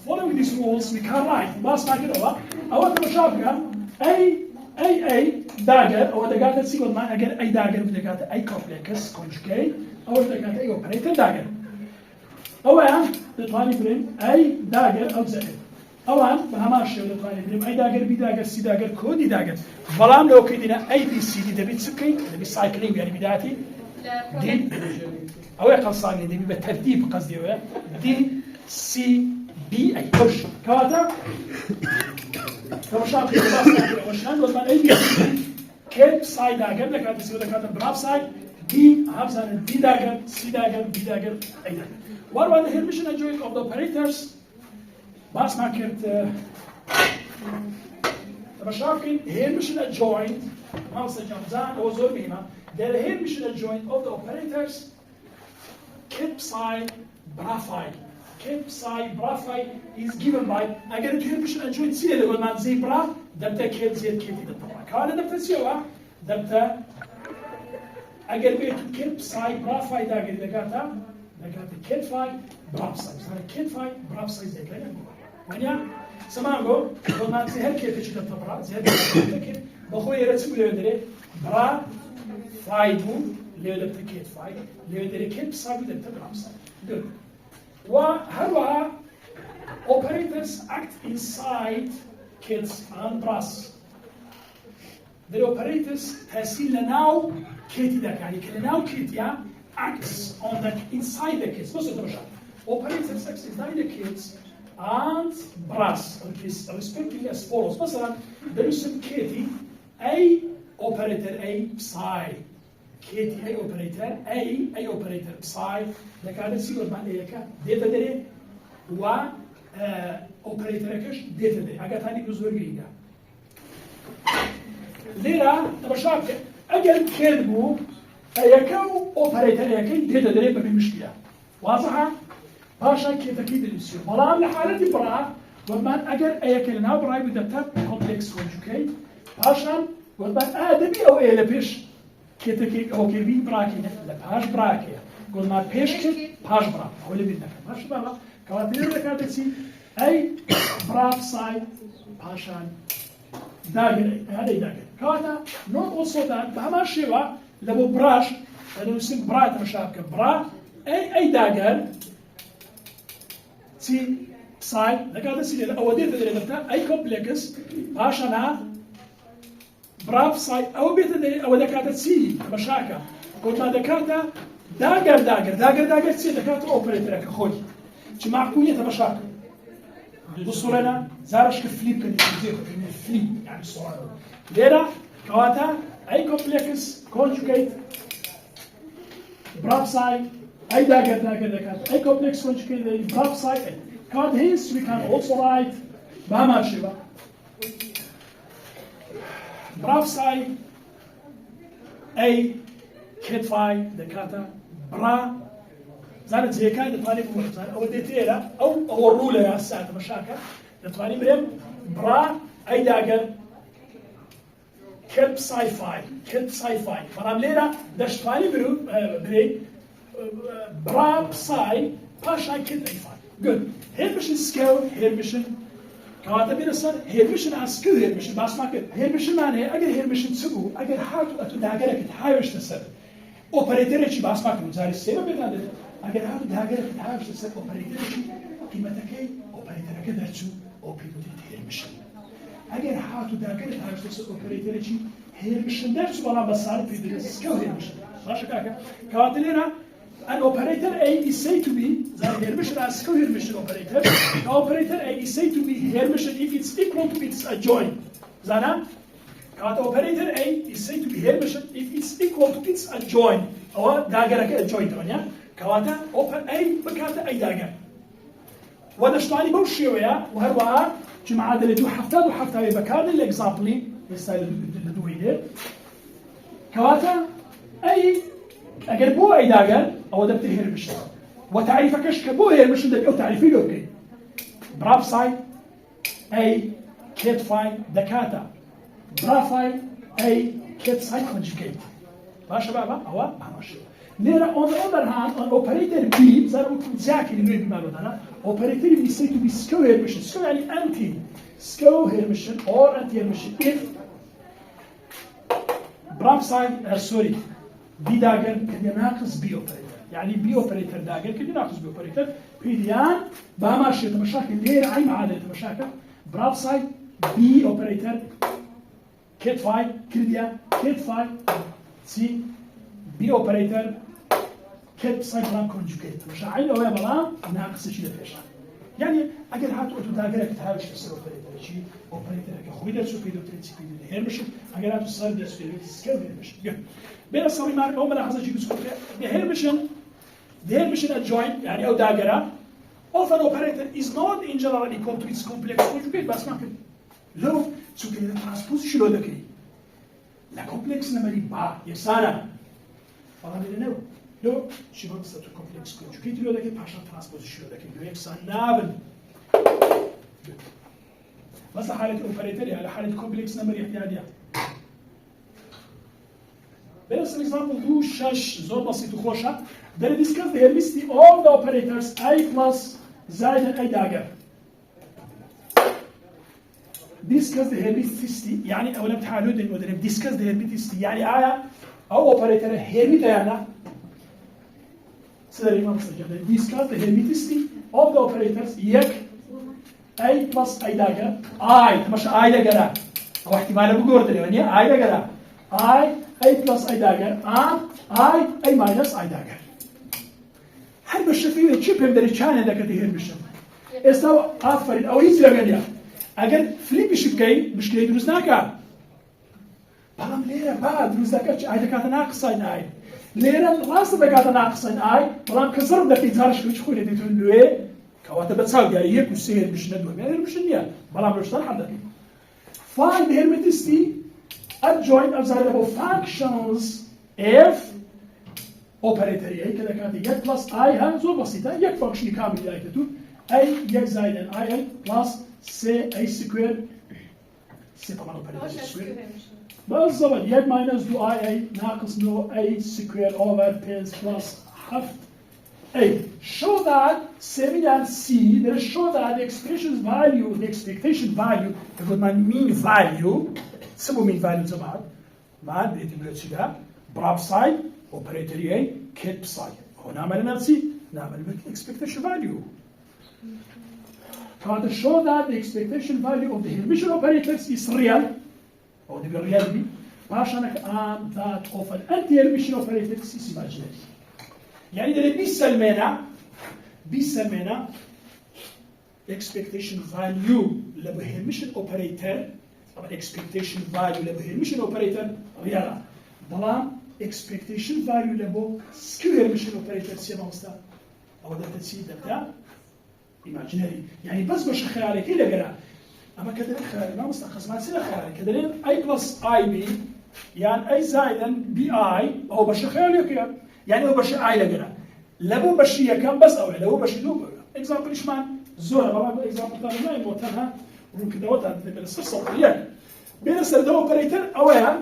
following these rules we can write باس ما كده أول تمشابك أي dagger أو دقات سيقول ما أجر أي dagger بدقات أي complex conjugate أو دقات أي operator dagger أولا لطالي بريم أي dagger أو زائد أولا بهماش لطالي بريم أي dagger بي dagger سي dagger كودي dagger فلام لو كدينا أي بي سي دي دبي تسكي دبي cycling يعني بدايتي دي أو يقل صاغي دبي بالترتيب قصدي دي سي بي اي كوش كواتا كوشان في الباس كوشان وزمان اي بي كيب سايد داغر لك هذا سيودا كاتا براب سايد دي هابزان دي داغر سي داغر بي داغر اي داغر what was the Hermitian adjoint of the operators باس ماركت رشاكين Hermitian adjoint ما سجمزان او زور بهما the Hermitian adjoint of the operators كيب سايد برافاي كيب ساي برافاي is given by اگر تو هرمشن انجويت سي اللي قلنا زي برا دبتا كيب زيد كيب دبتا كان دبتا سيوا دبتا اگر بيت كيب ساي برافاي دا اگر دغاتا كيب فاي برافاي صار كيب فاي برافاي زي كده وانيا سمانغو قلنا زي هر كيب تشي دبتا برا زي كده بخو يرتب له دري برا فاي بو له دبتا كيب فاي له دري كيب ساي دبتا برافاي good وهروها operators act inside kids and brass. The operators تحصيل لناو كيتي داك يعني كلناو كيتيا acts on the inside the kids. بصوا تمشى. Operators act inside the kids and brass respectively as follows. مثلا درسم كيتي أي operator أي psi. كيتي أي operator أي operator psi. لك هذا سيقول معنى إياك ديتا دري و operator كش ديتا دري أجا ثاني بزور جيدا ليرا تبشاك أجل كلمو أياكو operator أياكي ديتا دري ما في مشكلة واضحة باشا كيتا كيد الإنسيو ملام لحالة برا ومان أجل أياكي لنا براي بدأت complex conjugate باشا ومان آدمي أو إيه لبيش كيتا كيد أو كي بين براكي لباش براكي قلنا بيش كيد باش برا هو اللي بدنا باش برا كواتير لكاتسي أي براف سايد باشان داغر هذا داغر كواتا نوت also that بهما شيوا لبو براش لأنه نسمى برا مشابكة برا أي داغر تي سايد لكاتسي لأوديت اللي نبتا أي كومبلكس باشانا براف سايد أو بيت اللي أو دكاتسي مشاكة قلنا دكاتا داغر تي دكاتا أوبريتر كخوي جماعة كونية تمشاكل بصوا لنا زارش كفليب كان يجيزيه فليب يعني الصورة ليرا كواتا أي كومبلكس كونجوجيت براف سايد أي داغر أي كومبلكس كونجوجيت براف سايد كوات هينس we can also write بهما شبه براف سايد أي كتفاي دكاتا برا زارت زي كاي دفاني بمحتار أو ديتيلا أو الرولة يا الساعة مشاكل دفاني بريم برا أي داقر كلب ساي فاي فرام ليلة دشتفاني بري برا ساي باشاي كلب أي فاي good هيرمشن سكيل هيرمشن كواتا بيرسل هيرمشن عسكر هيرمشن باس ماكت هيرمشن معناه أجر هيرمشن تسبو أجر حاجة أتو داقرك تحايش تسبب اوپراتور چی باس ماکن زاری سیما بیداده اگر هاتو داگر تحاولش تسبب اوپراتور چی قیمتا کی اوپراتور که درچو اوپراتور هرمشن اگر هاتو داگر تحاولش تسبب اوپراتور چی هرمشن درچو بالا بسال پیدرس که هرمشن باشه کاکا کاتلینا an operator A is said to be زاری هرمشن از که هرمشن operator operator A is said to be هرمشن if it's equal to its adjoint زانا Kata operator A is said to be Hermitian if it's equal to its adjoint. أو داغر adjoint ونيا. كواتا open A بكاتا أي داغر. وهذا اشتغالي بوشي ويا وهروها جماعة اللي دو حفتة بكار الإكزامبلي يستاهل الدوية. كواتا أي أجر بو أي داغر أو دبت Hermitian. وتعريفك إيش كبو Hermitian ده أو تعريفي له كي. براف ساي أي كيت فاي دكاتا. برافاي أي كيت سايد كونجوجيت. باشا بابا أو ماشي. لێرە on the other hand on operator B زار جاکری نوێی بیمارۆدانە operator B say to be سکەو هێرمشن سکەو یعنی anti سکەو هێرمشن or anti هێرمشن if برام ساید سوري B داگر کردی ناقص B operator يعني B operator داگر کردی ناقص B operator پیدیان با ماشي مشاكل ليرة عين معادلة مشاكل برام ساید B operator كيت فاي كرديا كيت فاي سي بي اوبريتر كيت سايكلام كونجوكيت مش عين او بلان ناقص شيء لفيشان يعني اگر هات اوتو داغرك تهاوش تسر اوبريتر شيء اوبريتر كخوي درسو بيدو تريتسي بيدو هيرمش اگر هات صار درس بيدو سكيل هيرمش بين الصوري مارك او ملاحظه شيء بسكوت هيرمشن ادجوين يعني او داغرا of an operator is not in general equal to its complex conjugate بس ما كده لو سو كده ترانسبوزيشن ولا كده لا كومبلكس نمري با يسانا فلا بينو لو شباب ستو كومبلكس كونجوكيت لو داكي باشا ترانسبوزيشن لو داكي يكسان نابل بس حالة اوبريتر على حالة كومبلكس نمري احتياجية بس example دو شاش زور بسيط وخوشة there discuss the hermicity of the operators I plus زائد I dagger discuss the hermiticity يعني اولا بتحالو دين ودرب discuss the hermiticity يعني آية او operator hermit يعني سيدا الإمام السجاد discuss the hermiticity of the operators يك I plus I dagger I تمشى I dagger او احتمال بقول تاني I dagger I plus I dagger I minus I dagger هل بالشفية تشيب هم دري چانه دا كده هرمشن استو آفرین او هیچ لگنیا اگر فلیپش بکی مشکلی دروز نکرد بلام لیره بعد دروز نکرد چه آی دکات ناقصاین آی لیره راست دکات ناقصاین آی بلام کسر دکی زارش کچ خوری دیتون لوی کواته بتساو دیاری یک وسی هرمشن ندوی هرمشن نیا بلام روشتن حد دکی find the hermiticity adjoint observable functions if operator ای که دکات یک پلاس آی هم زور بسیطه یک فانکشنی کاملی دایته تو أي يك زائد أي بلس سي أي سكوير سي طبعا اوبريتور سكوير بالضبط يك ماينس دو أي ناقص نو أي سكوير أوفر بيز بلس حفت أي show that سمي and C there show that the expression's value the expectation value يقول من mean value سمو mean value زمان بعد بيتم لتشيلها براب سايد اوبريتور أي كيت سايد هو نعمل نفسي نعمل expectation value to show that the expectation value of the Hermitian operators is real, or the reality, and that of an anti-Hermitian operators is imaginary. يعني ده بيسمينا expectation value لبه Hermitian operator طبعا expectation value لبه Hermitian operator real. بلام expectation value لبه skew Hermitian operator سيما مستوى أو ده تسيد ده imaginary يعني بس خيالي كده قرا اما كده خيالي ما مستخص ما سير خيالي كده اي بلس اي بي يعني اي زائدا بي اي او بش خيالي كده يعني هو بش اي لقرا لبو بشيه كم بس او لو بش دو اكزامبل ايش مان زوره والله اكزامبل ثاني ما يموتها ممكن دوت هذا بس الصوتيه بين السر اوبريتور اولا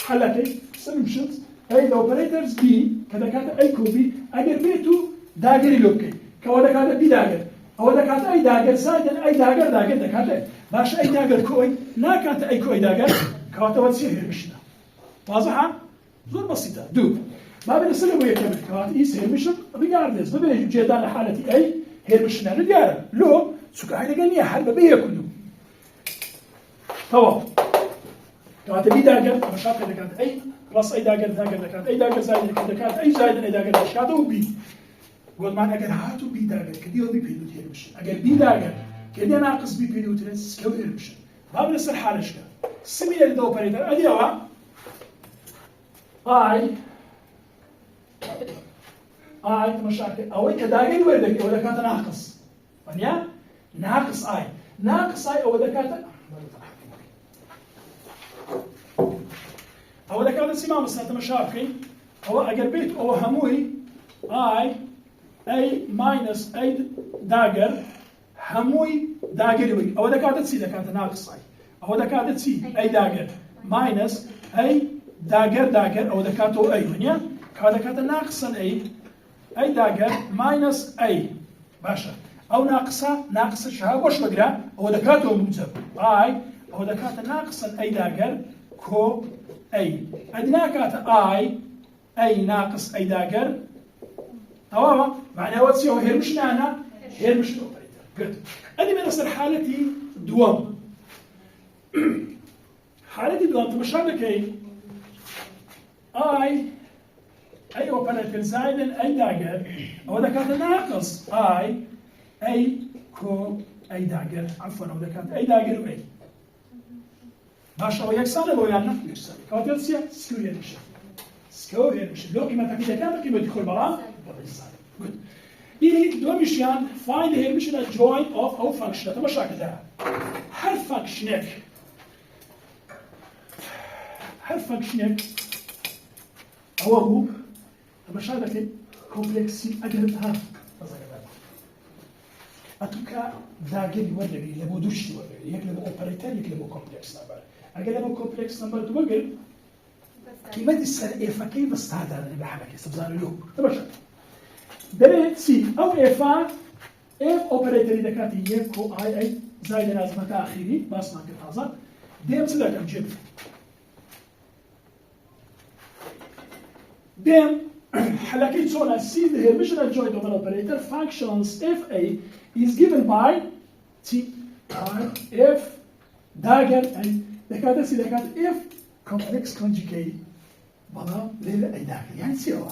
حلتي سمشت اي الاوبريتورز بي كذا كانت اي كوبي اجر بيتو داغري لوكي كوادا كاتا بي داغر او دا كاتا اي داغر زائد اي داغر دا كاتا باش اي داغر كوي لا كاتا اي كوي داغر كواتا وتصير مشنا واضحه زور بسيطه دو ما بين السلم ويكمل كواتا اي سير مشن ريجاردز ما بين جدال حالتي اي هير مشنا نديار لو سوكا هاي لقنيه حل بيه كله تمام كواتا بي داغر مشاكل دا كاتا اي بلس اي داغر دا كاتا اي داغر زائد دا كاتا اي زائد اي داغر كاتا وبي قول معنا أجر هاتو بي داغر كدي أو بي بيدو تير مشن أجر بي داغر كدي ناقص بي بيدو تير سكو تير مشن ما بنصير حالش كا سمي اللي دو اوبريتور أدي أوا اي تمشاكل أو كداغر وردك ولا كانت ناقص فنيا ناقص اي أو ده كانت أو ده كانت سماه مثلا تمشاكل أو أجر بيت أو هموي اي ماينس اي داغر هموي داغري او دكاتت سي دكاتت ناقص اي او دكاتت سي اي داغر ماينس اي داغر او دكاتو اي هنا كاتكات ناقصا أي داقر ماينس أي باشا أو ناقصة شها وش بقرا هو دكاته موجب أي هو دكات ناقصا أي داقر كو أي أدنى كات أي ناقص أي داقر تمام معناه واتسيو هيرمش نانا هيرمش أوبريتر good أدي من أصل حالتي دوام حالتي دوام تمشى كي أي أوبريتر زائد أي داقر هو دكات ناقص أي كو أي داقر عفوا هو دكات أي داقر وأي باشا ويكسر لو يعني يكسر كاتلسيا سكور يرمش سكور يرمش لو قيمة كده كام قيمة يدخل برا good إيه دو مشيان find the hermitian joint of أو function تمشى كده هل functionك هو تمشى لك كومبلكسي أجربها أتوقع داقل وردي لبو دوشتي وردي يكلبو أوبريتر يكلبو كومبلكس نمبر أجل لبو كومبلكس نمبر تبقل قيمة السر إفا كيف بس هذا اللي بحبك استبزار له تمشى دريت سي أو إفا إف أوبريتر إذا كانت يكو أي زائد لازم تأخيري بس ما كنت هذا ديم سلك أمجيب ديم حلقي صورة see the hermitian joint of an operator functions if A is given by T if dagger and دكاتة سي دكاتة if complex conjugate بلا ليلة أي داخل يعني سيوا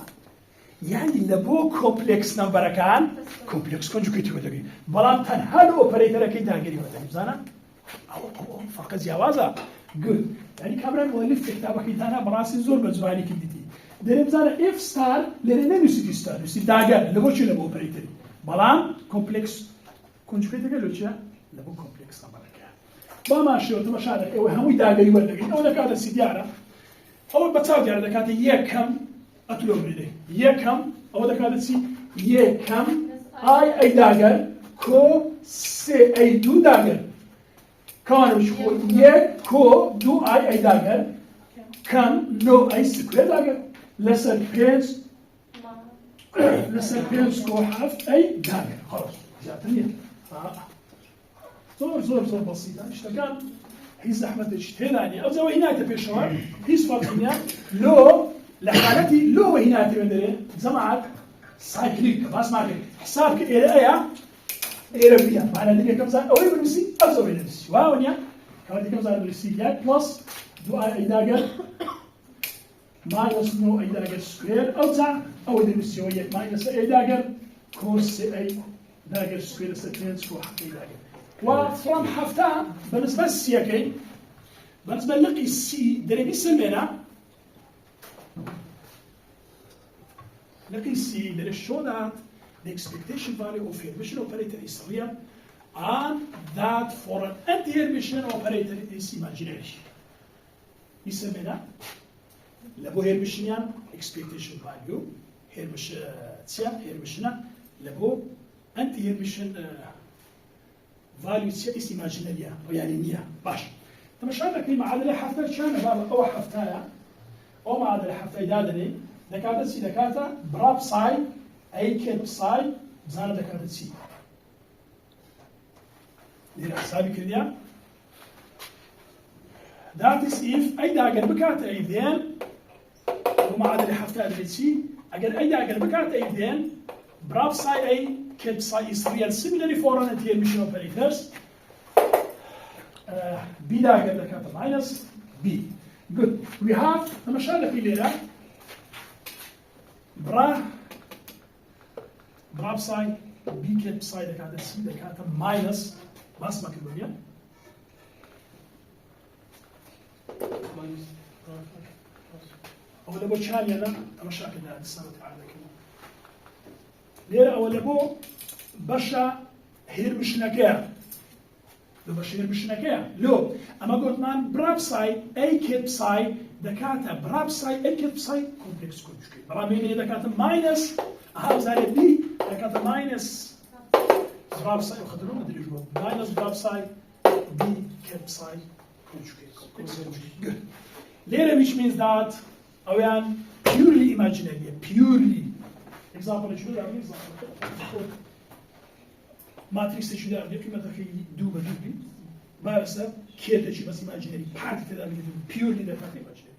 يعني لبو complex number كان complex conjugate يودي بلا تنهال operator كي داخل يودي زانا أو فرق زيوازة good يعني كاميرا مؤلف كتابة كتانا براسي زور بزوالي كديتي دريم زانا if star لأننا نسيت star نسيت داخل لبو شو لبو operator بلا complex conjugate كله شيء لبو complex number ما ماشي وتمشى أو هم يداعي يولد أو ذكرت السيارة أو بتساوي على ذكرت يكم أطلب منه يكم أو ذكرت سي يكم أي داعي كو سي أي دو داعي كانوا مش هو يكو دو أي داعي كم نو أي سكوير داعي لسه بينس كو حرف أي داعي خلاص جاتني زور بسيطة اشتغل هيز أحمد اجتهادني أو زوي هنا تبيشوا هيز فاضيين لو لحالتي لو هنا تبندري زمعك سايكليك بس معك حسابك إيه بيا معناه دي كم زان أوي بنسي أو زوي بنسي واونيا كمان دي كم زان بنسي ياك بلس دو أي داعر ماينس نو أي داعر سكوير أو زان أو دي بنسي وياك ماينس أي داعر كوس أي داعر سكوير ستين سكوير حق أي داعر وفرام حفتها بالنسبة للسياكي بالنسبة لقي السي دري سمينا لقي السي دري show that the expectation value of Hermitian operator is real and that for an anti-Hermitian operator is imaginary. يسمينا لبو Hermitian expectation value Hermitian لبو anti-Hermitian value is imaginary يعني نية باش تمشي عندك معادلة حفتة شان بابا أو حفتايا أو معادلة حفتة دادني دكاتة سي دكاتة براب ساي أي كيب ساي زان دكاتة سي دير حسابي كذا that is if أي داقل بكاتة أي ذين ومعادلة حفتة دادني سي أجل أي داقل بكاتة أي ذين براب ساي أي كيب ساي is real similarly for an anti-Hermitian operators B داقل دكاتة minus B good we have نمشي في ليلة براب ساي B كيب ساي دكاتة سي دكاتة minus بس ما كبرية أول أبو شان يلا نمشي كده السنة تعالى ليرة أول أبو بشا هيرمشناكير لو بشا هيرمشناكير لو أما قلت مان براب ساي أي كيب ساي دكاتة براب ساي أي كيب ساي كومبلكس كونجوجيت براب مين دكاتة ماينس هذا بي دكاتة ماينس براب ساي وخدروا ما أدري شو ماينس براب ساي بي كيب ساي كونجوجيت ليرة which means that أويان purely imaginary purely example شنو دارم example ماتریکس شو دارم قیمت که دو به دو بی بارسا کیت چی بس imaginary part تدارم purely در imaginary